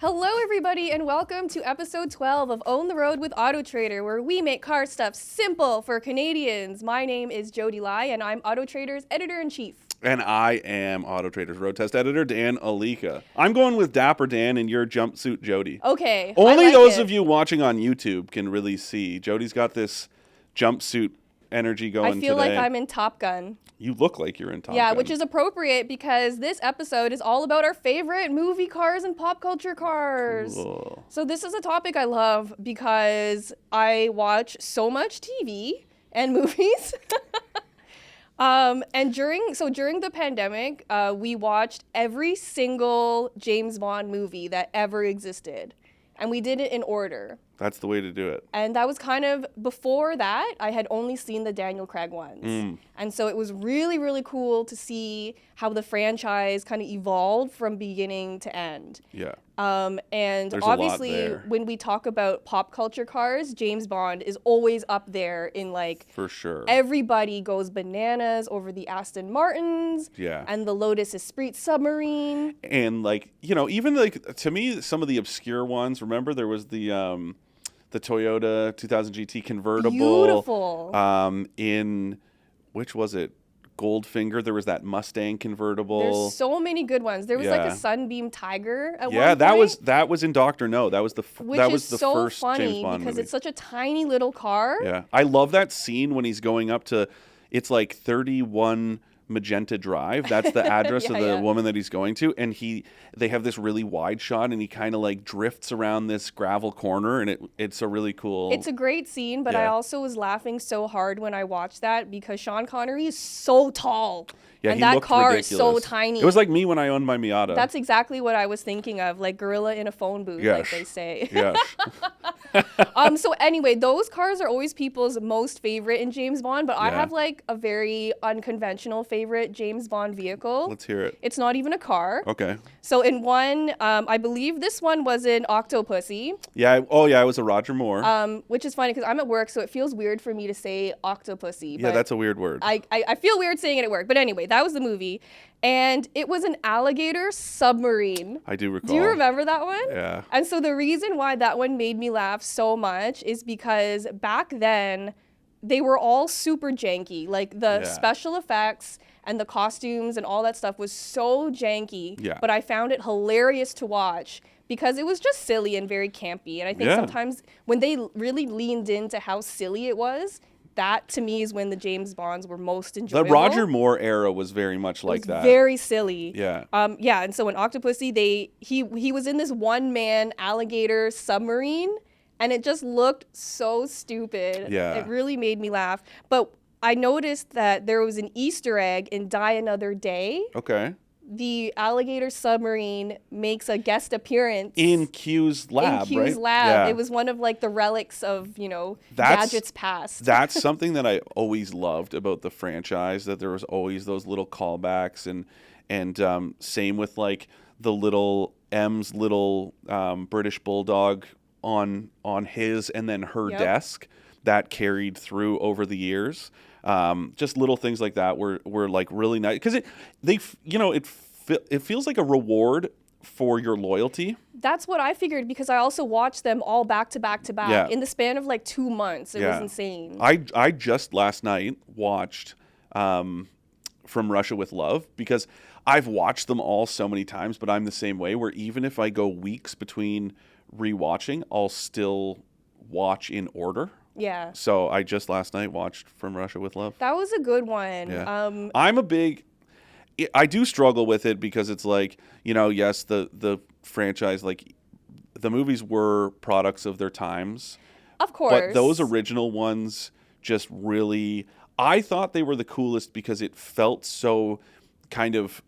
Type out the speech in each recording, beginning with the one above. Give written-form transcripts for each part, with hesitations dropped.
Hello, everybody, and welcome to episode 12 of Own the Road with AutoTrader, where we make car stuff simple for Canadians. My name is Jodi, and I'm AutoTrader's editor-in-chief. And I am AutoTrader's road test editor, Dan Alika. I'm going with Dapper Dan and your jumpsuit, Jodi. Okay. Only those of you watching on YouTube can really see. Jodi's got this jumpsuit energy going today. I feel like I'm in Top Gun. You look like you're in Top Gun. Yeah, which is appropriate because this episode is all about our favorite movie cars and pop culture cars. Cool. So this is a topic I love because I watch so much TV and movies. And during the pandemic, we watched every single James Bond movie that ever existed. And we did it in order. That's the way to do it. And that was kind of, before that, I had only seen the Daniel Craig ones. And so it was really, really cool to see how the franchise kind of evolved from beginning to end. Yeah. And There's obviously, when we talk about pop culture cars, James Bond is always up there in, like, for sure. Everybody goes bananas over the Aston Martins. Yeah. And the Lotus Esprit submarine. And, like, you know, even, like, to me, some of the obscure ones, remember there was the Toyota 2000 GT convertible. Beautiful. In, which was it? Goldfinger. There was that Mustang convertible. There's so many good ones. There was like a Sunbeam Tiger at one point. Yeah, that was in Dr. No. That was the first James Bond because movie. it's such a tiny little car. Yeah, I love that scene when he's going up to, it's like 31 Magenta Drive. That's the address of the woman that he's going to, and they have this really wide shot, and he kind of like drifts around this gravel corner, and it's a really cool. It's a great scene, but I also was laughing so hard when I watched that because Sean Connery is so tall. Yeah, and he that looked car ridiculous. is so tiny. It was like me when I owned my Miata. That's exactly what I was thinking of, like gorilla in a phone booth, like they say. Yes. So anyway, those cars are always people's most favorite in James Bond, but I have like a very unconventional favorite James Bond vehicle. Let's hear it. It's not even a car. Okay. So in one, I believe this one was an Octopussy. Yeah. It was a Roger Moore. Which is funny because I'm at work, so it feels weird for me to say Octopussy. Yeah, that's a weird word. I feel weird saying it at work. But anyway, that was the movie. And it was an alligator submarine. I do recall. Do you remember that one? Yeah. And so the reason why that one made me laugh so much is because back then, they were all super janky. Like the special effects and the costumes and all that stuff was so janky. Yeah. But I found it hilarious to watch because it was just silly and very campy. And I think sometimes when they really leaned into how silly it was, that to me is when the James Bonds were most enjoyable. The Roger Moore era was very much like that. Very silly. Yeah. And so in Octopussy, he was in this one-man alligator submarine, and it just looked so stupid. Yeah. It really made me laugh. But I noticed that there was an Easter egg in Die Another Day. Okay. The alligator submarine makes a guest appearance in Q's lab, In Q's right? lab. Yeah. It was one of like the relics of, Gadget's past. That's something that I always loved about the franchise, that there was always those little callbacks, and same with like the little M's little British Bulldog on his and then her desk that carried through over the years. Just little things like that were like really nice because it feels like a reward for your loyalty. That's what I figured because I also watched them all back to back to back in the span of like 2 months. It was insane. I just last night watched From Russia with Love because I've watched them all so many times, but I'm the same way where even if I go weeks between rewatching, I'll still watch in order. Yeah. So I just last night watched From Russia with Love. That was a good one. Yeah. I do struggle with it because it's like, yes, the franchise, like the movies were products of their times. Of course. But those original ones just really, I thought they were the coolest because it felt so kind of,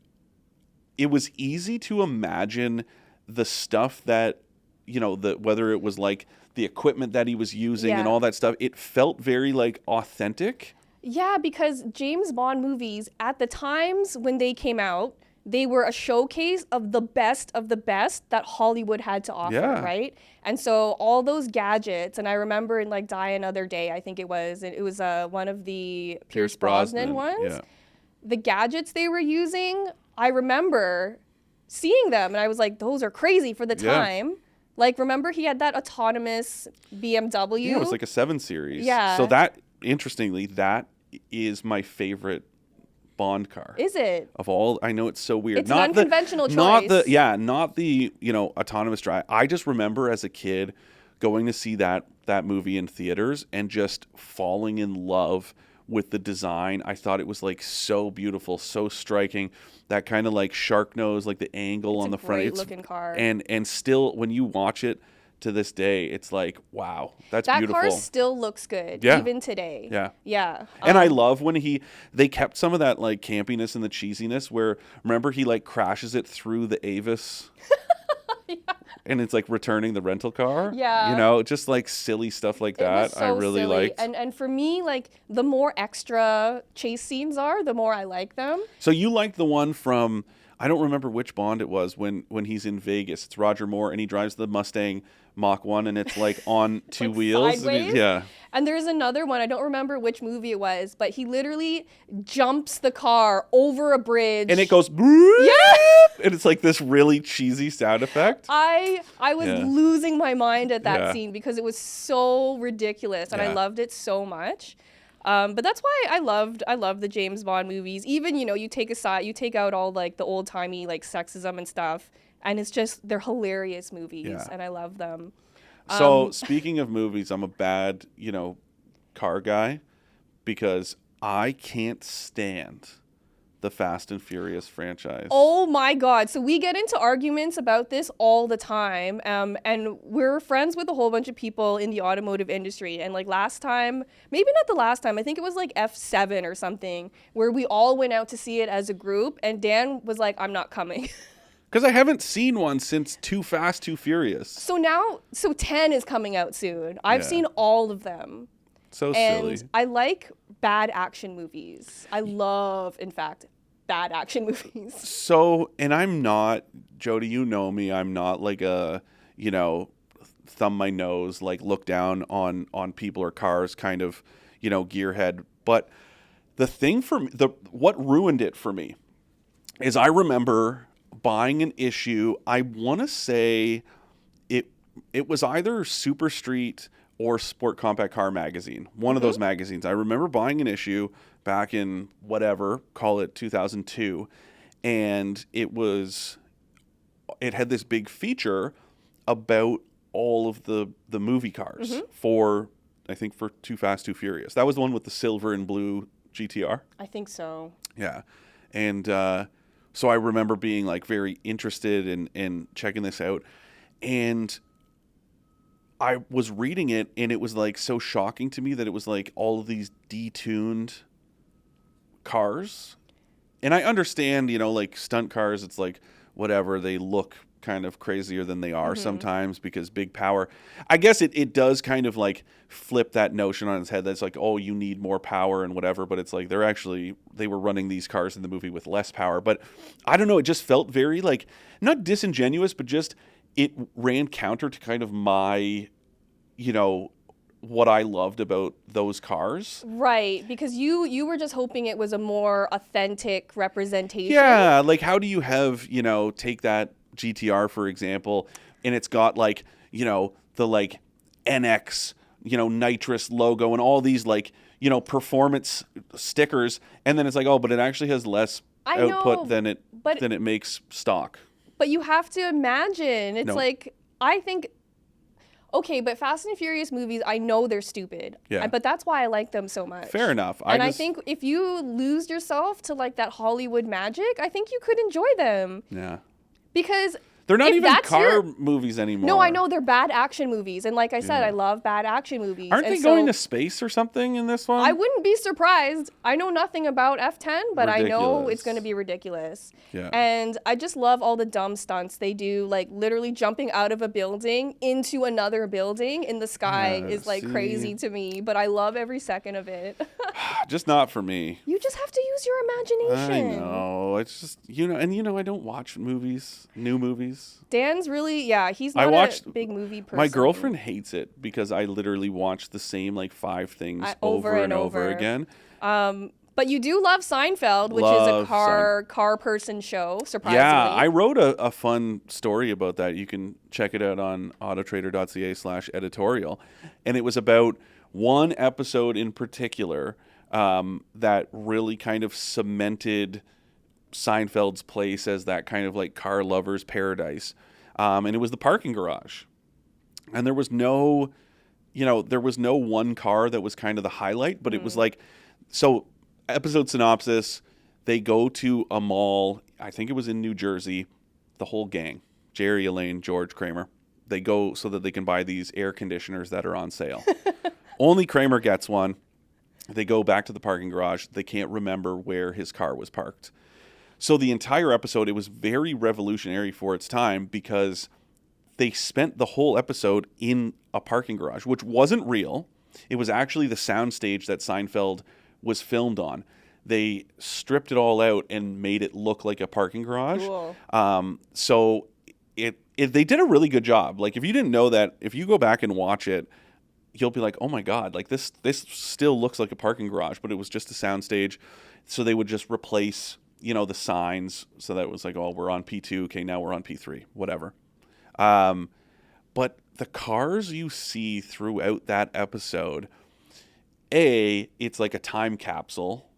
it was easy to imagine the stuff that, whether it was like the equipment that he was using and all that stuff, it felt very like authentic. Yeah, because James Bond movies at the times when they came out, they were a showcase of the best that Hollywood had to offer, right? And so all those gadgets, and I remember in like Die Another Day, I think it was one of the Pierce Brosnan ones. Yeah. The gadgets they were using, I remember seeing them, and I was like, those are crazy for the time. Like, remember he had that autonomous BMW? Yeah, it was like a 7 Series. Yeah. So that, interestingly, that is my favorite Bond car. Is it? Of all, I know it's so weird. It's an unconventional choice. Not the autonomous drive. I just remember as a kid going to see that movie in theaters and just falling in love with the design. I thought it was like so beautiful, so striking. That kind of like shark nose, like the angle on the front. It's a great looking car. And still, when you watch it to this day, it's like, wow, that's beautiful. That car still looks good, even today. Yeah. Yeah. And I love when they kept some of that like campiness and the cheesiness where, remember, he like crashes it through the Avis. And it's like returning the rental car. Yeah. You know, just like silly stuff like that. It was so I really silly. liked. And for me, like, the more extra chase scenes are, the more I like them. So you liked the one from, I don't remember which Bond it was, when he's in Vegas. It's Roger Moore and he drives the Mustang Mach 1 and it's like on two like wheels. Sideways? Yeah. And there's another one, I don't remember which movie it was, but he literally jumps the car over a bridge. And it goes, yeah! And it's like this really cheesy sound effect. I was losing my mind at that scene because it was so ridiculous and I loved it so much. But that's why I love the James Bond movies. Even, you take out all like the old timey like sexism and stuff, and it's just, they're hilarious movies and I love them. So speaking of movies, I'm a bad, car guy because I can't stand the Fast and Furious franchise. Oh my God. So we get into arguments about this all the time. And we're friends with a whole bunch of people in the automotive industry. And like last time, maybe not the last time, I think it was like F7 or something, where we all went out to see it as a group. And Dan was like, I'm not coming. Because I haven't seen one since Too Fast, Too Furious. So 10 is coming out soon. I've seen all of them. So silly. And I like bad action movies. I love, in fact, bad action movies. So, and I'm not, Jodi, you know me, I'm not like a, thumb my nose, like look down on people or cars kind of, gearhead. But the thing what ruined it for me is I remember buying an issue. I want to say it was either Super Street or Sport Compact Car Magazine, one of those magazines. I remember buying an issue back in whatever, call it 2002, and it had this big feature about all of the movie cars for Too Fast, Too Furious. That was the one with the silver and blue GTR. I think so. Yeah. And so I remember being like very interested in checking this out. And I was reading it and it was like so shocking to me that it was like all of these detuned cars. And I understand, like stunt cars, it's like whatever, they look kind of crazier than they are sometimes because big power. I guess it does kind of like flip that notion on its head. That's like, oh, you need more power and whatever, but it's like they were running these cars in the movie with less power. But I don't know, it just felt very like, not disingenuous, but just it ran counter to kind of my, what I loved about those cars. Right, because you were just hoping it was a more authentic representation. Yeah, like how do you have, take that GTR, for example, and it's got like, the like NX, nitrous logo and all these like, performance stickers. And then it's like, oh, but it actually has less output than it makes stock. But you have to imagine, it's like, I think, okay, but Fast and Furious movies, I know they're stupid. Yeah. But that's why I like them so much. Fair enough. I think if you lose yourself to like that Hollywood magic, I think you could enjoy them. Yeah. Because they're not even car movies anymore. No, I know, they're bad action movies. And like I said, I love bad action movies. Aren't they going to space or something in this one? I wouldn't be surprised. I know nothing about F10, but I know it's going to be ridiculous. Yeah. And I just love all the dumb stunts they do, like literally jumping out of a building into another building in the sky is like crazy to me, but I love every second of it. Just not for me. You just have to use your imagination. I know. It's just, I don't watch movies, new movies. Dan's really, he's not a big movie person. My girlfriend hates it because I literally watch the same like 5 things over and over again. But you do love Seinfeld, which is a car person show, surprisingly. Yeah, I wrote a fun story about that. You can check it out on autotrader.ca/editorial. And it was about one episode in particular that really kind of cemented Seinfeld's place as that kind of like car lover's paradise. And it was the parking garage. And there was no one car that was kind of the highlight, but it was like, so episode synopsis, they go to a mall, I think it was in New Jersey, the whole gang, Jerry, Elaine, George, Kramer. They go so that they can buy these air conditioners that are on sale. Only Kramer gets one. They go back to the parking garage. They can't remember where his car was parked. So the entire episode, it was very revolutionary for its time because they spent the whole episode in a parking garage, which wasn't real. It was actually the soundstage that Seinfeld was filmed on. They stripped it all out and made it look like a parking garage. Cool. So they did a really good job. Like, if you didn't know that, if you go back and watch it, you'll be like, oh my God, like this still looks like a parking garage, but it was just a soundstage. So they would just replace, the signs. So that was like, oh, we're on P2. Okay, now we're on P3, whatever. But the cars you see throughout that episode, it's like a time capsule,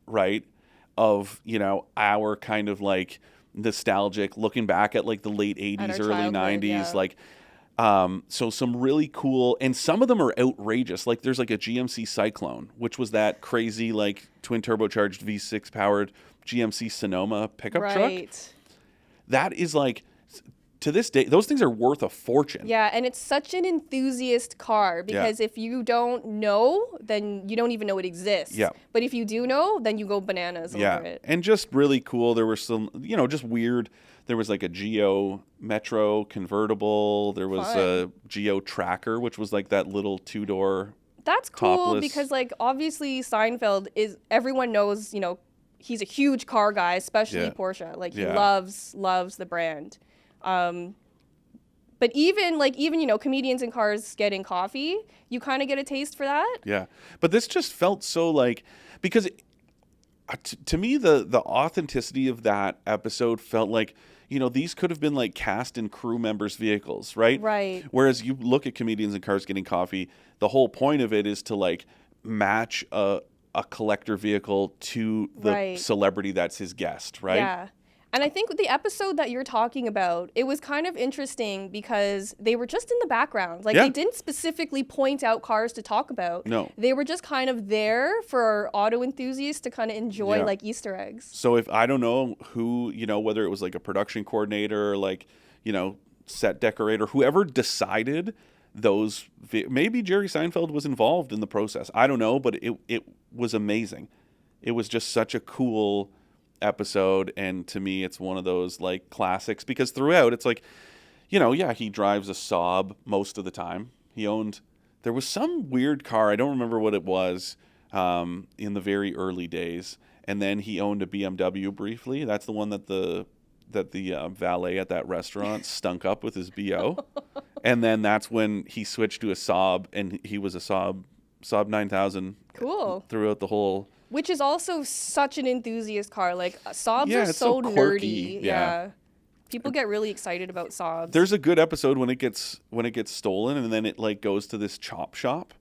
right? Of, our kind of like nostalgic looking back at like the late 80s, early 90s. Yeah. Like, so some really cool, and some of them are outrageous. Like there's like a GMC Cyclone, which was that crazy like twin turbocharged V6 powered GMC Sonoma pickup truck. That is like, to this day, those things are worth a fortune. Yeah, and it's such an enthusiast car because if you don't know, then you don't even know it exists. Yeah. But if you do know, then you go bananas over it. And just really cool. There were some, just weird. There was like a Geo Metro convertible. There was a Geo Tracker, which was like that little two-door. That's cool because like obviously Seinfeld is, everyone knows, he's a huge car guy, especially Porsche. Like he loves the brand. But even comedians in cars getting coffee, you kind of get a taste for that. Yeah. But this just felt so like, because to me, the authenticity of that episode felt like, these could have been like cast and crew members' vehicles, right? Right. Whereas you look at comedians in cars getting coffee, the whole point of it is to like match a collector vehicle to the celebrity that's his guest, right? Yeah. And I think the episode that you're talking about, it was kind of interesting because they were just in the background. Like, they didn't specifically point out cars to talk about. No. They were just kind of there for auto enthusiasts to kind of enjoy, like, Easter eggs. So if I don't know who, whether it was like a production coordinator or like, set decorator, whoever decided those, maybe Jerry Seinfeld was involved in the process. I don't know, but it was amazing. It was just such a cool episode, and to me it's one of those like classics because throughout it's like, he drives a Saab most of the time. There was some weird car, I don't remember what it was, in the very early days, and then he owned a BMW briefly. That's the one that the valet at that restaurant stunk up with his BO. And then that's when he switched to a Saab, and he was a Saab 9000 throughout the whole. Which is also such an enthusiast car. Like, Saabs are so nerdy. Yeah. People get really excited about Saabs. There's a good episode when it gets stolen, and then it like goes to this chop shop,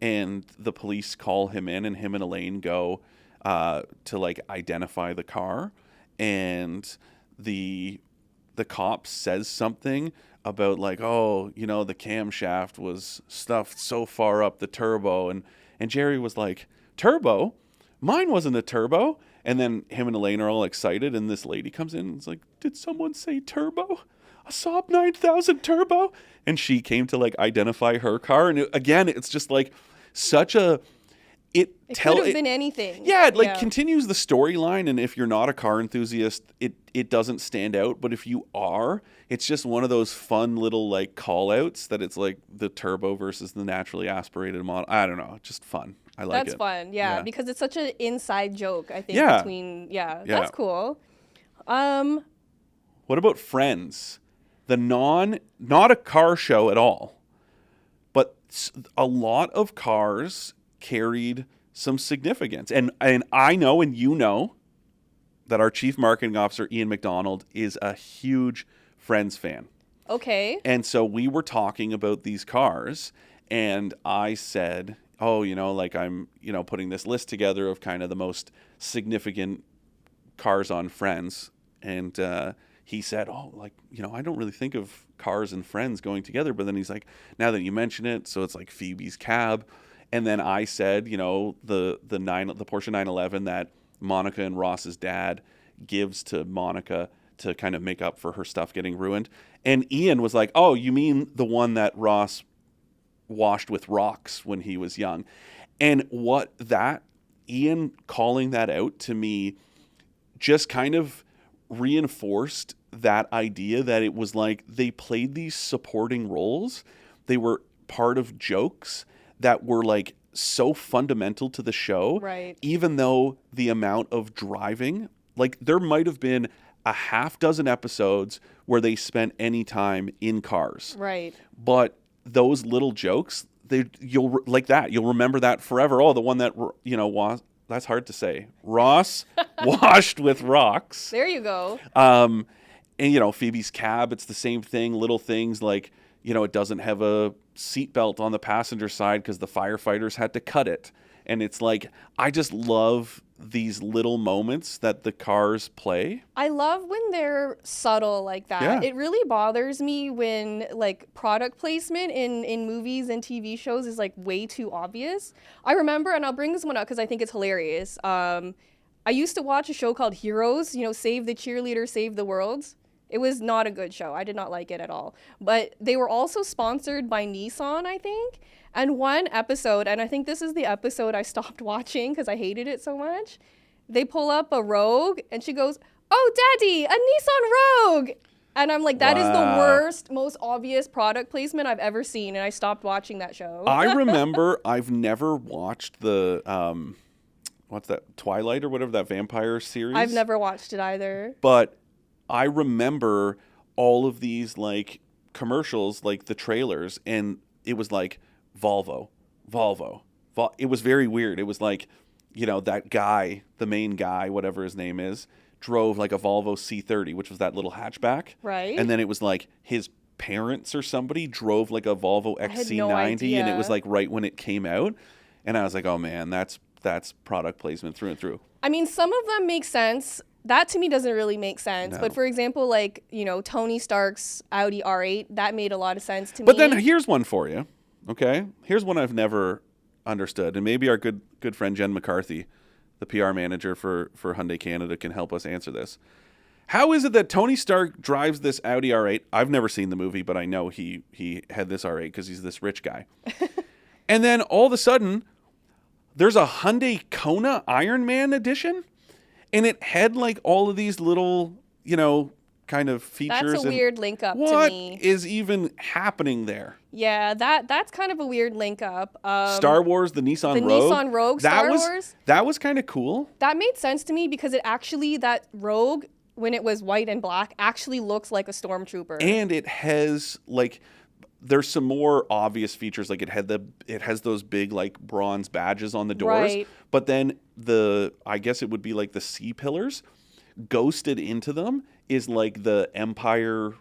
and the police call him in, and him and Elaine go to like identify the car, and the cop says something about like, oh, the camshaft was stuffed so far up the turbo, and Jerry was like, turbo? Mine wasn't a turbo. And then him and Elaine are all excited, and this lady comes in and is like, did someone say turbo? A Saab 9000 turbo? And she came to like identify her car. And again, it's just like such a... It could have been anything. Yeah, it continues the storyline, and if you're not a car enthusiast, it doesn't stand out. But if you are, it's just one of those fun little like call-outs that it's like the turbo versus the naturally aspirated model. I don't know, just fun. I like it. That's fun, yeah, because it's such an inside joke, I think, between, that's cool. What about Friends? Not a car show at all, but a lot of cars carried some significance. And I know, and you know, that our chief marketing officer, Ian McDonald, is a huge Friends fan. Okay. And so we were talking about these cars, and I said, oh, like I'm, putting this list together of kind of the most significant cars on Friends. And he said, oh, like, I don't really think of Cars and Friends going together. But then he's like, now that you mention it, so it's like Phoebe's cab. And then I said, the Porsche 911 that Monica and Ross's dad gives to Monica to kind of make up for her stuff getting ruined. And Ian was like, oh, you mean the one that Ross washed with rocks when he was young? And Ian calling that out to me just kind of reinforced that idea that it was like they played these supporting roles. They were part of jokes that were like so fundamental to the show. Right. Even though the amount of driving, like there might have been a half dozen episodes where they spent any time in cars. Right. But those little jokes, you'll remember that forever. Oh, the one that, that's hard to say. Ross washed with rocks. There you go. And, Phoebe's cab, it's the same thing. Little things like, it doesn't have a seatbelt on the passenger side because the firefighters had to cut it. And it's like, I just love these little moments that the cars play. I love when they're subtle like that. Yeah. It really bothers me when like product placement in movies and TV shows is like way too obvious. I remember, and I'll bring this one up because I think it's hilarious. I used to watch a show called Heroes, Save the Cheerleader, Save the World. It was not a good show. I did not like it at all. But they were also sponsored by Nissan, I think. And one episode, and I think this is the episode I stopped watching because I hated it so much, they pull up a Rogue and she goes, oh, Daddy, a Nissan Rogue. And I'm like, that is the worst, most obvious product placement I've ever seen. And I stopped watching that show. I remember I've never watched the, what's that, Twilight or whatever, that vampire series. I've never watched it either. But I remember all of these like commercials, like the trailers, and it was like Volvo. It was very weird. It was like, that guy, the main guy, whatever his name is, drove like a Volvo C30, which was that little hatchback. Right. And then it was like his parents or somebody drove like a Volvo XC90, and it was like right when it came out. And I was like, oh man, that's product placement through and through. I mean, some of them make sense. That to me doesn't really make sense. No. But for example, like, Tony Stark's Audi R8, that made a lot of sense to me. But then here's one for you, okay? Here's one I've never understood. And maybe our good friend Jen McCarthy, the PR manager for Hyundai Canada, can help us answer this. How is it that Tony Stark drives this Audi R8? I've never seen the movie, but I know he had this R8 because he's this rich guy. And then all of a sudden, there's a Hyundai Kona Iron Man edition? And it had like all of these little, kind of features. That's a weird link up to me. What is even happening there? Yeah, that's kind of a weird link up. Star Wars, the Nissan Rogue. Nissan Rogue Star Wars. That was kind of cool. That made sense to me because that Rogue, when it was white and black, actually looks like a stormtrooper. And it has like, there's some more obvious features, like it has those big like bronze badges on the doors. Right. But then I guess it would be like the C pillars, ghosted into them is like the Empire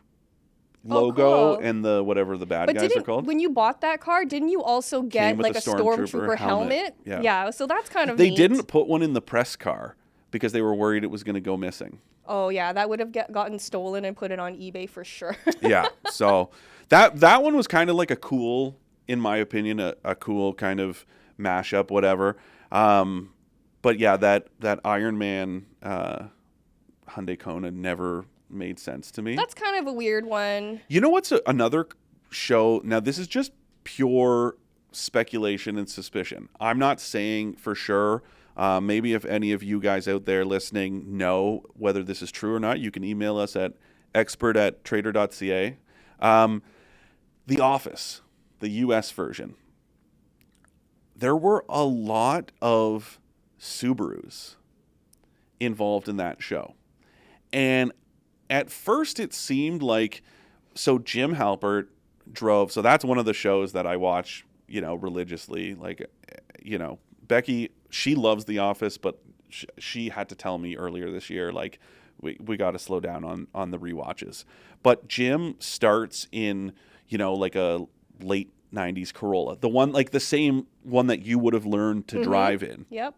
logo and the whatever the bad guys are called. When you bought that car, didn't you also get like a stormtrooper helmet? Yeah, so that's kind of They neat. didn't put one in the press car because they were worried it was going to go missing. Oh yeah, that would have gotten stolen and put it on eBay for sure. Yeah, so that one was kind of like a cool, in my opinion, a cool kind of mashup, whatever. But yeah, that Iron Man Hyundai Kona never made sense to me. That's kind of a weird one. You know what's another show? Now this is just pure speculation and suspicion. I'm not saying for sure. Maybe if any of you guys out there listening know whether this is true or not, you can email us at expert@trader.ca. The Office, the US version. There were a lot of Subarus involved in that show. And at first it seemed like, so Jim Halpert drove, so that's one of the shows that I watch, religiously, like, Becky, she loves The Office, but she had to tell me earlier this year, like, we got to slow down on the rewatches. But Jim starts in, like a late 90s Corolla, the one, like the same one that you would have learned to drive in. Yep.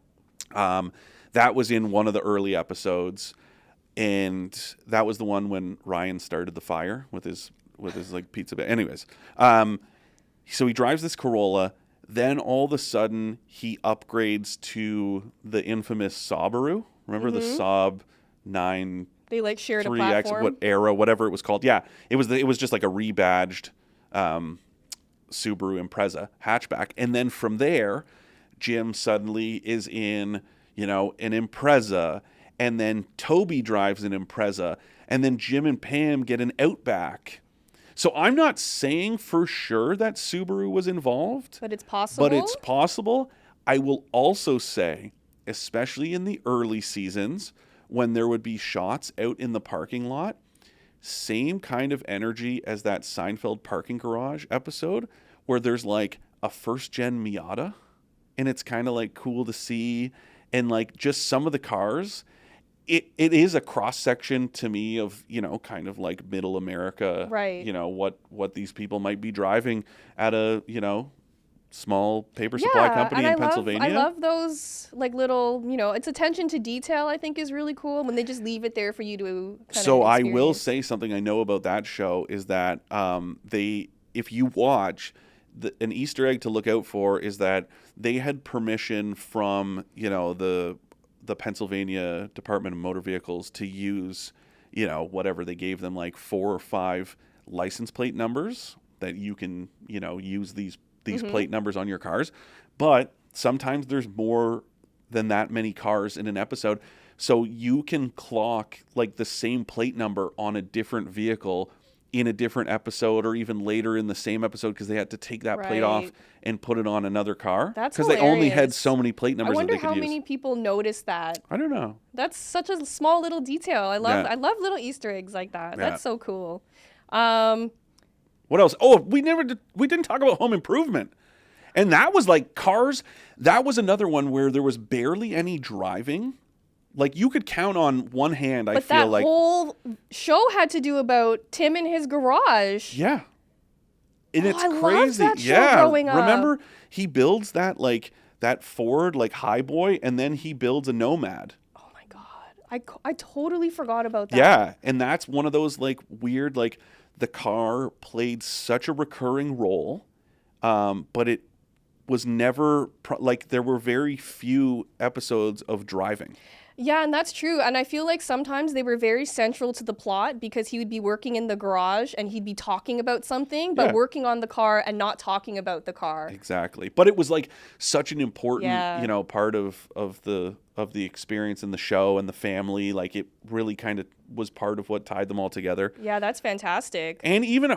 That was in one of the early episodes, and that was the one when Ryan started the fire with his like pizza bag. Anyways, so he drives this Corolla. Then all of a sudden he upgrades to the infamous Subaru. Remember the Saab 9? They like shared a 3X, platform. whatever it was called. Yeah, it was just like a rebadged Subaru Impreza hatchback. And then from there, Jim suddenly is in, an Impreza, and then Toby drives an Impreza, and then Jim and Pam get an Outback. So I'm not saying for sure that Subaru was involved. But it's possible. I will also say, especially in the early seasons, when there would be shots out in the parking lot, same kind of energy as that Seinfeld parking garage episode, where there's like a first-gen Miata, and it's kind of like cool to see, and like just some of the cars. It is a cross-section to me of, kind of like middle America, right? What these people might be driving at a, small paper supply company in Pennsylvania. I love those like little, it's attention to detail, I think, is really cool when they just leave it there for you to kind of experience. I will say something I know about that show is that if you watch, an Easter egg to look out for is that they had permission from, the Pennsylvania Department of Motor Vehicles to use, whatever they gave them, like 4 or 5 license plate numbers that you can, use these plate numbers on your cars. But sometimes there's more than that many cars in an episode. So you can clock like the same plate number on a different vehicle in a different episode, or even later in the same episode, because they had to take that plate off and put it on another car. That's because they only had so many plate numbers that they could use. I wonder how many people noticed that. I don't know. That's such a small little detail. I love little Easter eggs like that. Yeah. That's so cool. What else? Oh, we didn't talk about Home Improvement. And that was like Cars. That was another one where there was barely any driving. Like, you could count on one hand, I feel like. But that whole show had to do about Tim in his garage. Yeah. And it's crazy. I loved that show growing up. Remember, he builds that Ford, like, Highboy, and then he builds a Nomad. Oh, my God. I totally forgot about that. Yeah, and that's one of those, like, weird, like, the car played such a recurring role, but it was never, there were very few episodes of driving. Yeah, and that's true. And I feel like sometimes they were very central to the plot because he would be working in the garage and he'd be talking about something, but working on the car and not talking about the car. Exactly. But it was like such an important, part of the experience in the show and the family. Like, it really kind of was part of what tied them all together. Yeah, that's fantastic. And even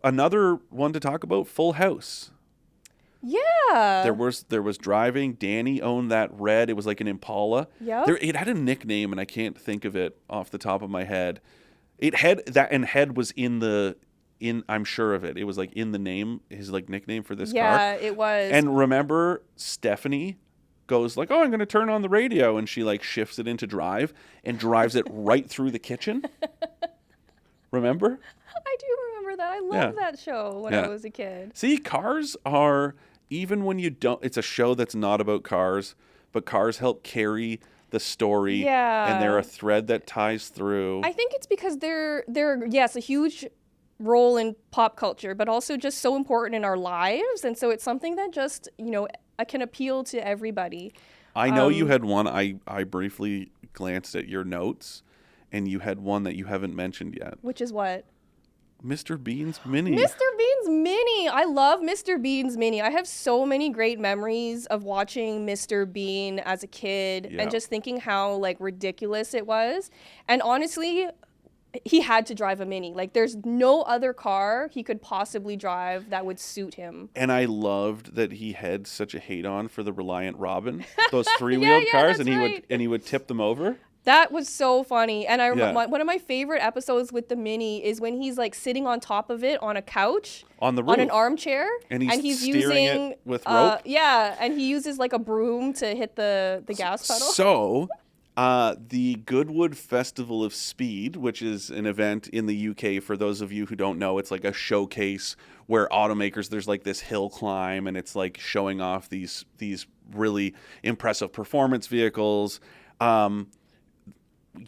another one to talk about, Full House. Yeah. There was driving. Danny owned that red. It was like an Impala. Yeah. It had a nickname, and I can't think of it off the top of my head. It had that, and Head was I'm sure of it. It was like in the name, his like nickname for this car. Yeah, it was. And remember, Stephanie goes like, "Oh, I'm going to turn on the radio," and she like shifts it into drive and drives it right through the kitchen. Remember? I do remember that. I loved that show when I was a kid. See, cars are, even when you don't, it's a show that's not about cars, but cars help carry the story. Yeah. And they're a thread that ties through. I think it's because they're yes, a huge role in pop culture, but also just so important in our lives. And so it's something that just, can appeal to everybody. I know you had one. I briefly glanced at your notes, and you had one that you haven't mentioned yet. Which is what? Mr. Bean's Mini. Mr. Bean's Mini. I love Mr. Bean's Mini. I have so many great memories of watching Mr. Bean as a kid and just thinking how like ridiculous it was. And honestly, he had to drive a Mini. Like, there's no other car he could possibly drive that would suit him. And I loved that he had such a hate on for the Reliant Robin, those three-wheeled cars, and he would tip them over. That was so funny. And Yeah. one of my favorite episodes with the Mini is when he's like sitting on top of it on a couch, On the on an roof. armchair, And he's steering using it with rope. yeah, and he uses like a broom to hit the gas pedal. So, the Goodwood Festival of Speed, which is an event in the UK, for those of you who don't know, it's like a showcase where automakers, there's like this hill climb, and it's like showing off these really impressive performance vehicles.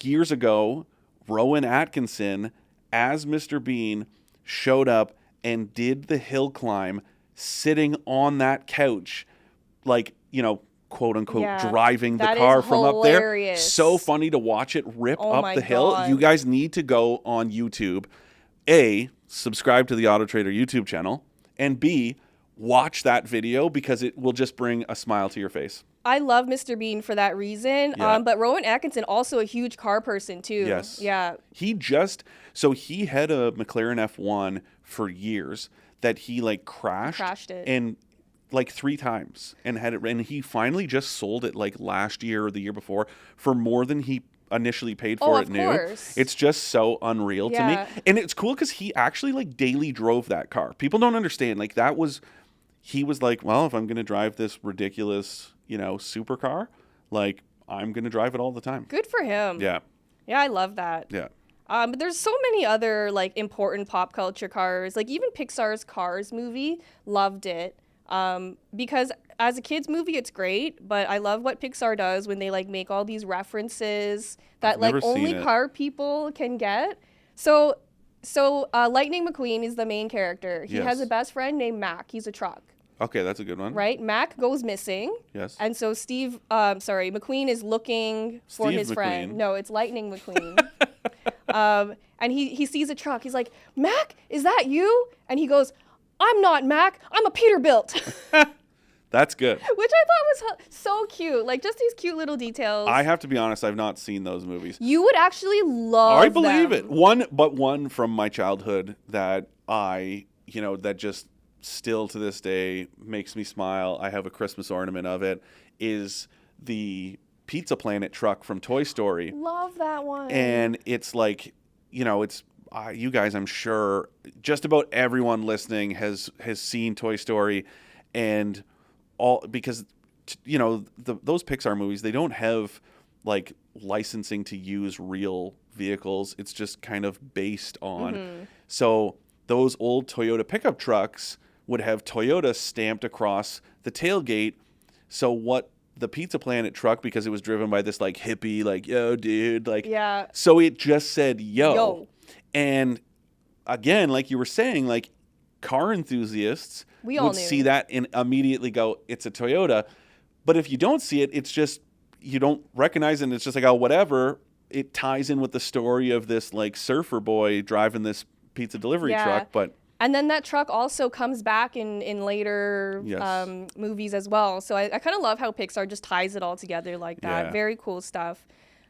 Years ago, Rowan Atkinson, as Mr. Bean, showed up and did the hill climb sitting on that couch, like, quote unquote, Yeah, driving the that car is from up there. hilarious. So funny to watch it rip Oh up my the hill. God. You guys need to go on YouTube. A, subscribe to the AutoTrader YouTube channel, and B, watch that video because it will just bring a smile to your face. I love Mr. Bean for that reason. Yeah. But Rowan Atkinson, also a huge car person too. Yes. Yeah. He had a McLaren F1 for years that he like crashed it. and like 3 times and he finally just sold it like last year or the year before for more than he initially paid for it of new. course. It's just so unreal to me. Yeah. And it's cool because he actually like daily drove that car. People don't understand. Like he was like, well, if I'm going to drive this ridiculous, supercar, like I'm going to drive it all the time. Good for him. Yeah. Yeah, I love that. Yeah. But there's so many other like important pop culture cars. Like even Pixar's Cars movie, loved it. Because as a kids movie, it's great, but I love what Pixar does when they like make all these references that like only car people can get. So Lightning McQueen is the main character. He has a best friend named Mac. He's a truck. Okay, that's a good one. Right? Mac goes missing. Yes. And so McQueen is looking for his friend. No, it's Lightning McQueen. And he sees a truck. He's like, Mac, is that you? And he goes, I'm not Mac. I'm a Peterbilt. That's good. Which I thought was so cute. Like just these cute little details. I have to be honest, I've not seen those movies. You would actually love I believe them. it. One from my childhood that that just still to this day makes me smile. I have a Christmas ornament of it, is the Pizza Planet truck from Toy Story. Love that one. And it's like, it's you guys, I'm sure just about everyone listening has seen Toy Story, and all because those Pixar movies, they don't have like licensing to use real vehicles. It's just kind of based on. So those old Toyota pickup trucks would have Toyota stamped across the tailgate. So what the Pizza Planet truck, because it was driven by this like hippie, like, yo, dude, like, yeah. So it just said yo. And again, like you were saying, like car enthusiasts would see that and immediately go, it's a Toyota. But if you don't see it, it's just, you don't recognize it, and it's just like, oh, whatever. It ties in with the story of this like surfer boy driving this pizza delivery truck. And then that truck also comes back in later movies as well. So I kind of love how Pixar just ties it all together like that. Yeah. Very cool stuff.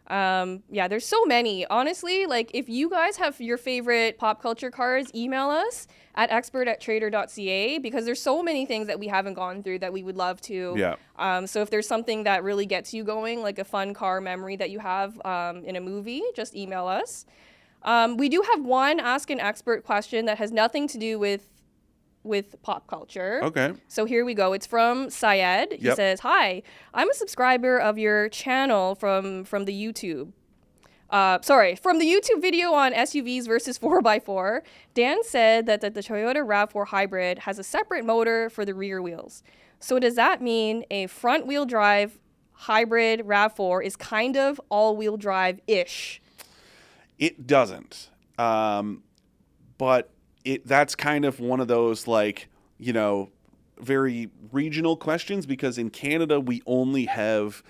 There's so many. Honestly, like if you guys have your favorite pop culture cars, email us at expert@trader.ca because there's so many things that we haven't gone through that we would love to. Yeah. So if there's something that really gets you going, like a fun car memory that you have in a movie, just email us. We do have one Ask an Expert question that has nothing to do with pop culture. Okay. So here we go. It's from Syed. He says, "Hi, I'm a subscriber of your channel from the YouTube. From the YouTube video on SUVs versus 4x4. Dan said that the Toyota RAV4 Hybrid has a separate motor for the rear wheels. So does that mean a front-wheel drive hybrid RAV4 is kind of all-wheel drive-ish?" It doesn't. But that's kind of one of those like, very regional questions because in Canada we only have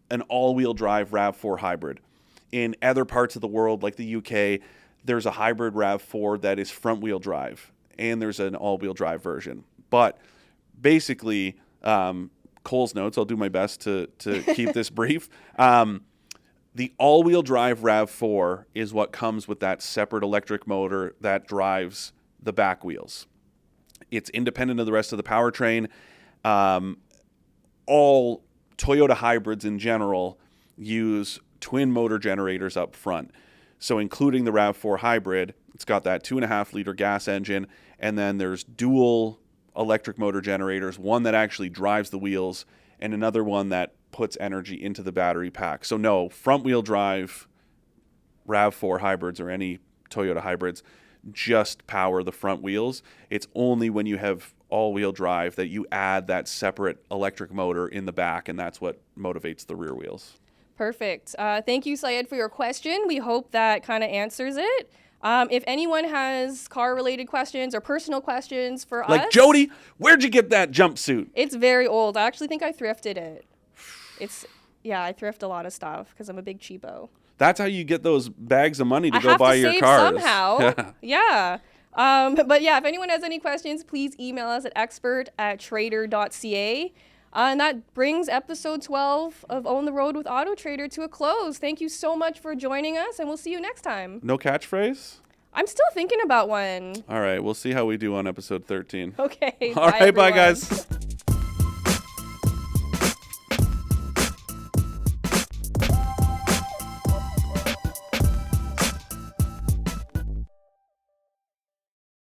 an all-wheel drive RAV4 hybrid. In other parts of the world like the UK, there's a hybrid RAV4 that is front-wheel drive and there's an all-wheel drive version. But basically, Cole's notes, I'll do my best to keep this brief. The all-wheel drive RAV4 is what comes with that separate electric motor that drives the back wheels. It's independent of the rest of the powertrain. All Toyota hybrids in general use twin motor generators up front. So including the RAV4 hybrid, it's got that 2.5 liter gas engine, and then there's dual electric motor generators, one that actually drives the wheels and another one that puts energy into the battery pack. So no, front wheel drive RAV4 hybrids or any Toyota hybrids just power the front wheels. It's only when you have all-wheel drive that you add that separate electric motor in the back, and that's what motivates the rear wheels. Perfect. Thank you, Syed, for your question. We hope that kind of answers it. If anyone has car-related questions or personal questions for us... Like, Jodi, where'd you get that jumpsuit? It's very old. I actually think I thrifted it. I thrift a lot of stuff because I'm a big cheapo. That's how you get those bags of money to go buy your cars. Somehow. Yeah. But yeah, if anyone has any questions, please email us at expert@trader.ca. And that brings episode 12 of Own the Road with AutoTrader to a close. Thank you so much for joining us, and we'll see you next time. No catchphrase? I'm still thinking about one. All right, we'll see how we do on episode 13. Okay. All right, bye, guys.